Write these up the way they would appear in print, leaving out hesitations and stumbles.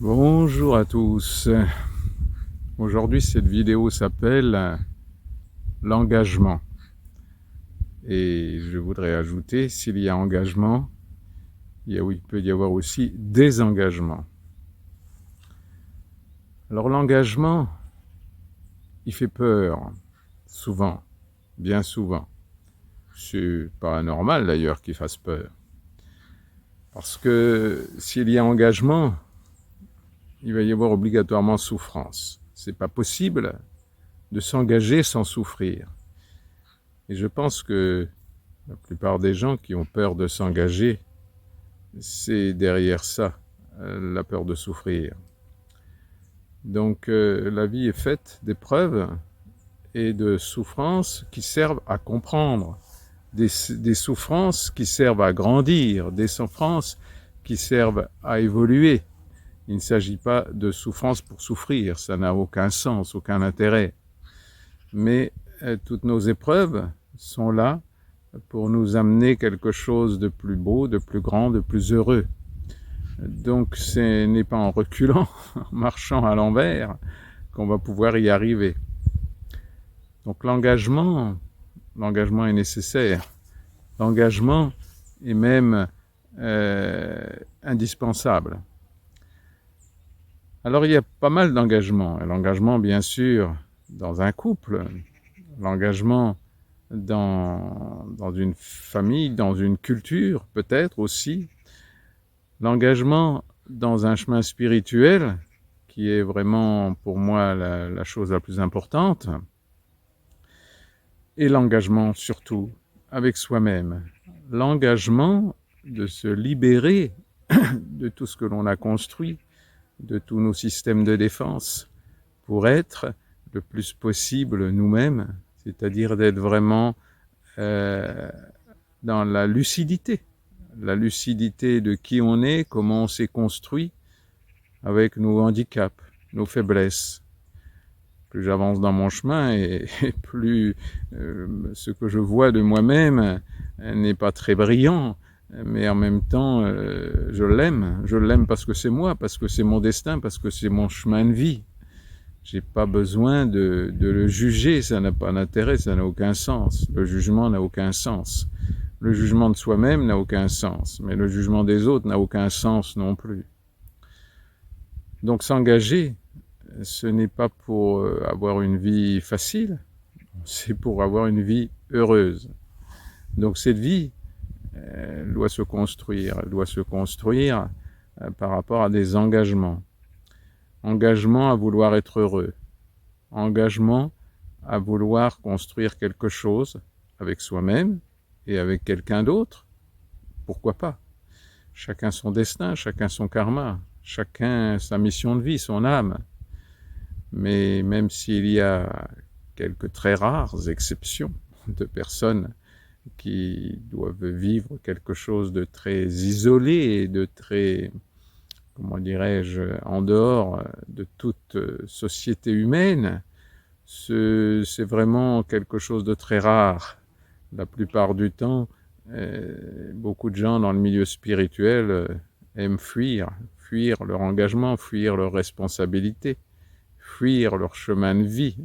Bonjour à tous. Aujourd'hui, cette vidéo s'appelle l'engagement. Et je voudrais ajouter, s'il y a engagement, il peut y avoir aussi désengagement. Alors l'engagement, il fait peur, souvent, bien souvent. C'est pas anormal d'ailleurs qu'il fasse peur. Parce que s'il y a engagement, il va y avoir obligatoirement souffrance. C'est pas possible de s'engager sans souffrir. Et je pense que la plupart des gens qui ont peur de s'engager, c'est derrière ça, la peur de souffrir. Donc la vie est faite d'épreuves et de souffrances qui servent à comprendre, des souffrances qui servent à grandir, des souffrances qui servent à évoluer. Il ne s'agit pas de souffrance pour souffrir, ça n'a aucun sens, aucun intérêt. Mais toutes nos épreuves sont là pour nous amener quelque chose de plus beau, de plus grand, de plus heureux. Donc ce n'est pas en reculant, en marchant à l'envers, qu'on va pouvoir y arriver. Donc l'engagement est nécessaire. L'engagement est même indispensable. Alors il y a pas mal d'engagements. L'engagement, bien sûr, dans un couple, l'engagement dans une famille, dans une culture, peut-être aussi, l'engagement dans un chemin spirituel, qui est vraiment pour moi la chose la plus importante, et l'engagement surtout avec soi-même. L'engagement de se libérer de tout ce que l'on a construit, de tous nos systèmes de défense, pour être le plus possible nous-mêmes, c'est-à-dire d'être vraiment dans la lucidité de qui on est, comment on s'est construit, avec nos handicaps, nos faiblesses. Plus j'avance dans mon chemin et plus ce que je vois de moi-même n'est pas très brillant, mais en même temps je l'aime parce que c'est moi, parce que c'est mon destin, parce que c'est mon chemin de vie. J'ai pas besoin de le juger, ça n'a pas d'intérêt, ça n'a aucun sens. Le jugement n'a aucun sens. Le jugement de soi-même n'a aucun sens, mais le jugement des autres n'a aucun sens non plus. Donc s'engager, ce n'est pas pour avoir une vie facile, c'est pour avoir une vie heureuse. Donc cette vie, elle doit se construire par rapport à des engagements. Engagement à vouloir être heureux. Engagement à vouloir construire quelque chose avec soi-même et avec quelqu'un d'autre. Pourquoi pas? Chacun son destin, chacun son karma, chacun sa mission de vie, son âme. Mais même s'il y a quelques très rares exceptions de personnes qui doivent vivre quelque chose de très isolé et de très, comment dirais-je, en dehors de toute société humaine, c'est vraiment quelque chose de très rare. La plupart du temps, beaucoup de gens dans le milieu spirituel aiment fuir leur engagement, fuir leurs responsabilités, fuir leur chemin de vie,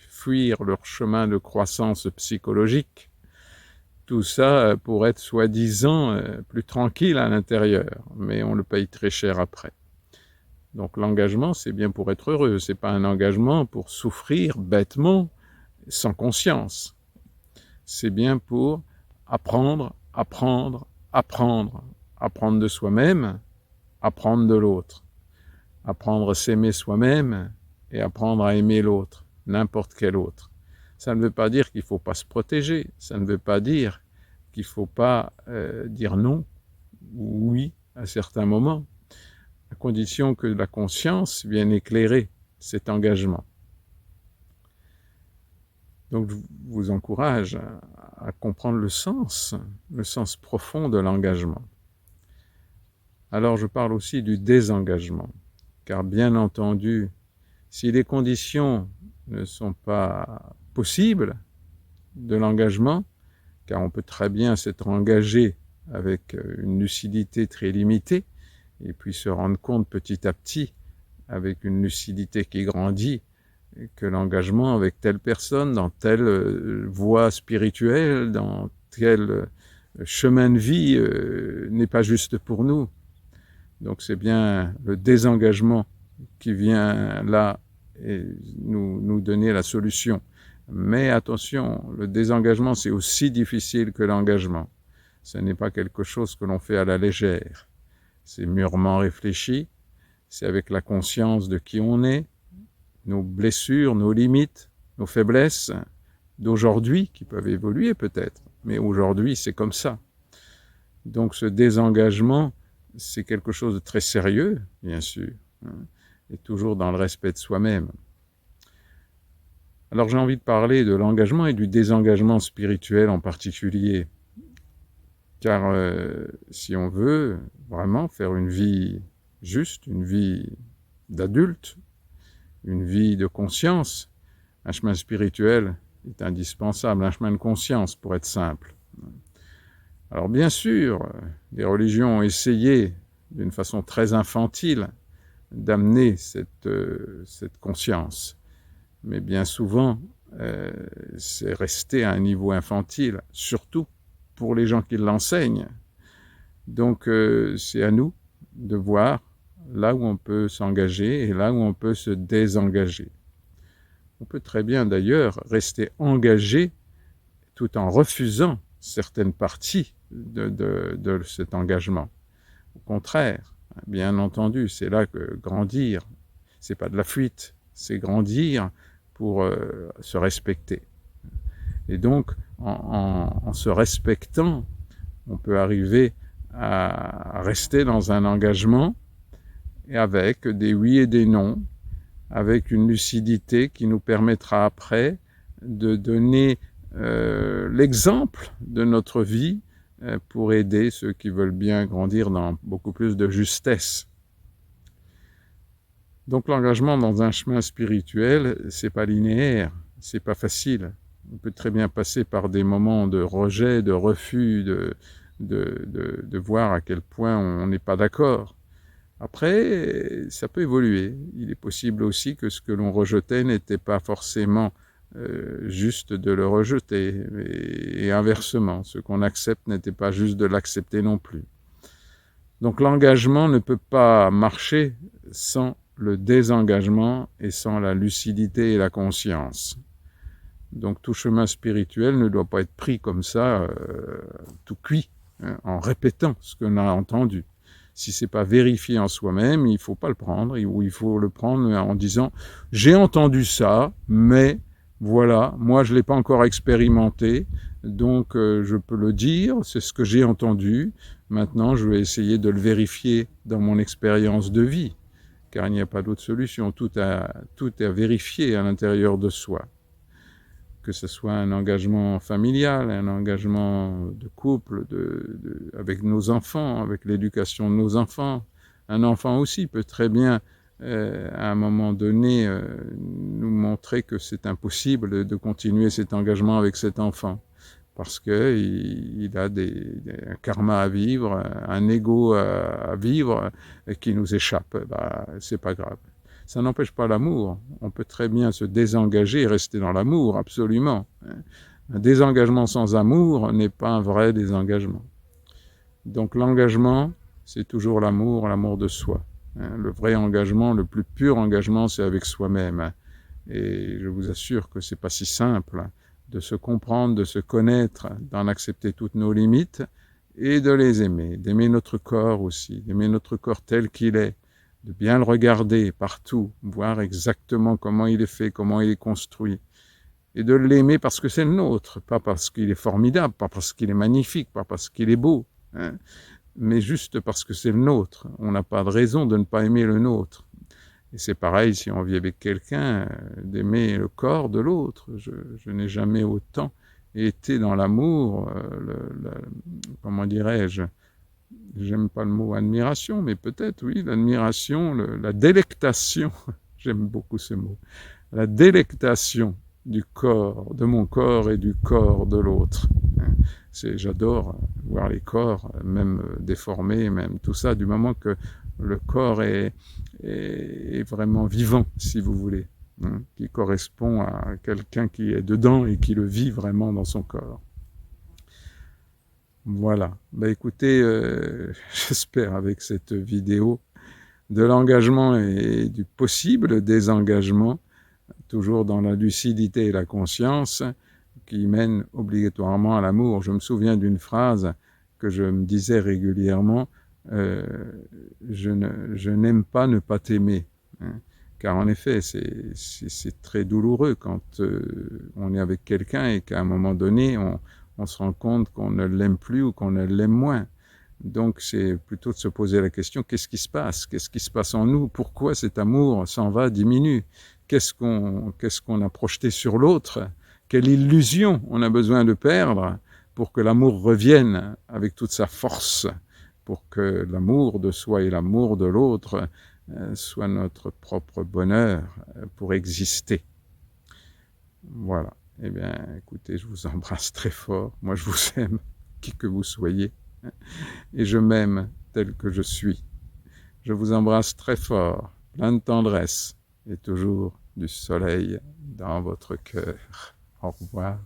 fuir leur chemin de croissance psychologique. Tout ça pour être soi-disant plus tranquille à l'intérieur, mais on le paye très cher après. Donc l'engagement, c'est bien pour être heureux, c'est pas un engagement pour souffrir bêtement, sans conscience. C'est bien pour apprendre de soi-même, apprendre de l'autre, apprendre à s'aimer soi-même et apprendre à aimer l'autre, n'importe quel autre. Ça ne veut pas dire qu'il ne faut pas se protéger, ça ne veut pas dire qu'il ne faut pas dire non ou oui à certains moments, à condition que la conscience vienne éclairer cet engagement. Donc je vous encourage à comprendre le sens profond de l'engagement. Alors je parle aussi du désengagement, car bien entendu, si les conditions ne sont pas possibles de l'engagement, car on peut très bien s'être engagé avec une lucidité très limitée, et puis se rendre compte petit à petit, avec une lucidité qui grandit, que l'engagement avec telle personne, dans telle voie spirituelle, dans tel chemin de vie, n'est pas juste pour nous. Donc c'est bien le désengagement qui vient là et nous donner la solution. Mais attention, le désengagement, c'est aussi difficile que l'engagement. Ce n'est pas quelque chose que l'on fait à la légère. C'est mûrement réfléchi, c'est avec la conscience de qui on est, nos blessures, nos limites, nos faiblesses d'aujourd'hui, qui peuvent évoluer peut-être, mais aujourd'hui c'est comme ça. Donc ce désengagement, c'est quelque chose de très sérieux, bien sûr, et toujours dans le respect de soi-même. Alors j'ai envie de parler de l'engagement et du désengagement spirituel en particulier, car si on veut vraiment faire une vie juste, une vie d'adulte, une vie de conscience, un chemin spirituel est indispensable, un chemin de conscience pour être simple. Alors bien sûr, les religions ont essayé d'une façon très infantile d'amener cette conscience, mais bien souvent c'est resté à un niveau infantile, surtout pour les gens qui l'enseignent. Donc c'est à nous de voir là où on peut s'engager et là où on peut se désengager. On peut très bien d'ailleurs rester engagé tout en refusant certaines parties de cet engagement. Au contraire, bien entendu, c'est là que grandir, c'est pas de la fuite, c'est grandir pour se respecter. Et donc, en se respectant, on peut arriver à rester dans un engagement et avec des oui et des non, avec une lucidité qui nous permettra après de donner l'exemple de notre vie pour aider ceux qui veulent bien grandir dans beaucoup plus de justesse. Donc l'engagement dans un chemin spirituel, c'est pas linéaire, c'est pas facile. On peut très bien passer par des moments de rejet, de refus, de voir à quel point on n'est pas d'accord. Après, ça peut évoluer. Il est possible aussi que ce que l'on rejetait n'était pas forcément juste de le rejeter, et inversement, ce qu'on accepte n'était pas juste de l'accepter non plus. Donc l'engagement ne peut pas marcher sans le désengagement et sans la lucidité et la conscience. Donc tout chemin spirituel ne doit pas être pris comme ça, tout cuit, en répétant ce qu'on a entendu. Si c'est pas vérifié en soi-même, il faut pas le prendre, ou il faut le prendre en disant « j'ai entendu ça, mais voilà, moi je l'ai pas encore expérimenté, donc je peux le dire, c'est ce que j'ai entendu, maintenant je vais essayer de le vérifier dans mon expérience de vie ». Car il n'y a pas d'autre solution, tout est à vérifier à l'intérieur de soi. Que ce soit un engagement familial, un engagement de couple, avec nos enfants, avec l'éducation de nos enfants. Un enfant aussi peut très bien, à un moment donné, nous montrer que c'est impossible de continuer cet engagement avec cet enfant. Parce qu'il a un karma à vivre, un ego à vivre qui nous échappe. C'est pas grave. Ça n'empêche pas l'amour. On peut très bien se désengager et rester dans l'amour, absolument. Un désengagement sans amour n'est pas un vrai désengagement. Donc l'engagement, c'est toujours l'amour, l'amour de soi. Le vrai engagement, le plus pur engagement, c'est avec soi-même. Et je vous assure que c'est pas si simple de se comprendre, de se connaître, d'en accepter toutes nos limites et de les aimer, d'aimer notre corps aussi, d'aimer notre corps tel qu'il est, de bien le regarder partout, voir exactement comment il est fait, comment il est construit, et de l'aimer parce que c'est le nôtre, pas parce qu'il est formidable, pas parce qu'il est magnifique, pas parce qu'il est beau, mais juste parce que c'est le nôtre. On n'a pas de raison de ne pas aimer le nôtre. Et c'est pareil si on vit avec quelqu'un, d'aimer le corps de l'autre. Je n'ai jamais autant été dans l'amour, comment dirais-je, j'aime pas le mot admiration, mais peut-être oui, l'admiration, la délectation, j'aime beaucoup ce mot, la délectation du corps, de mon corps et du corps de l'autre. J'adore voir les corps, même déformés, même tout ça, du moment que le corps est vraiment vivant, si vous voulez, hein, qui correspond à quelqu'un qui est dedans et qui le vit vraiment dans son corps. Voilà. Ben écoutez, j'espère avec cette vidéo de l'engagement et du possible désengagement, toujours dans la lucidité et la conscience, qui mène obligatoirement à l'amour. Je me souviens d'une phrase que je me disais régulièrement, je n'aime pas ne pas t'aimer. Hein. Car en effet, c'est très douloureux quand on est avec quelqu'un et qu'à un moment donné, on se rend compte qu'on ne l'aime plus ou qu'on ne l'aime moins. Donc c'est plutôt de se poser la question, qu'est-ce qui se passe? Qu'est-ce qui se passe en nous? Pourquoi cet amour s'en va, diminue? Qu'est-ce qu'on a projeté sur l'autre? Quelle illusion on a besoin de perdre pour que l'amour revienne avec toute sa force, pour que l'amour de soi et l'amour de l'autre soit notre propre bonheur pour exister. Voilà. Eh bien, écoutez, je vous embrasse très fort. Moi, je vous aime, qui que vous soyez. Et je m'aime tel que je suis. Je vous embrasse très fort, plein de tendresse et toujours du soleil dans votre cœur. Au revoir.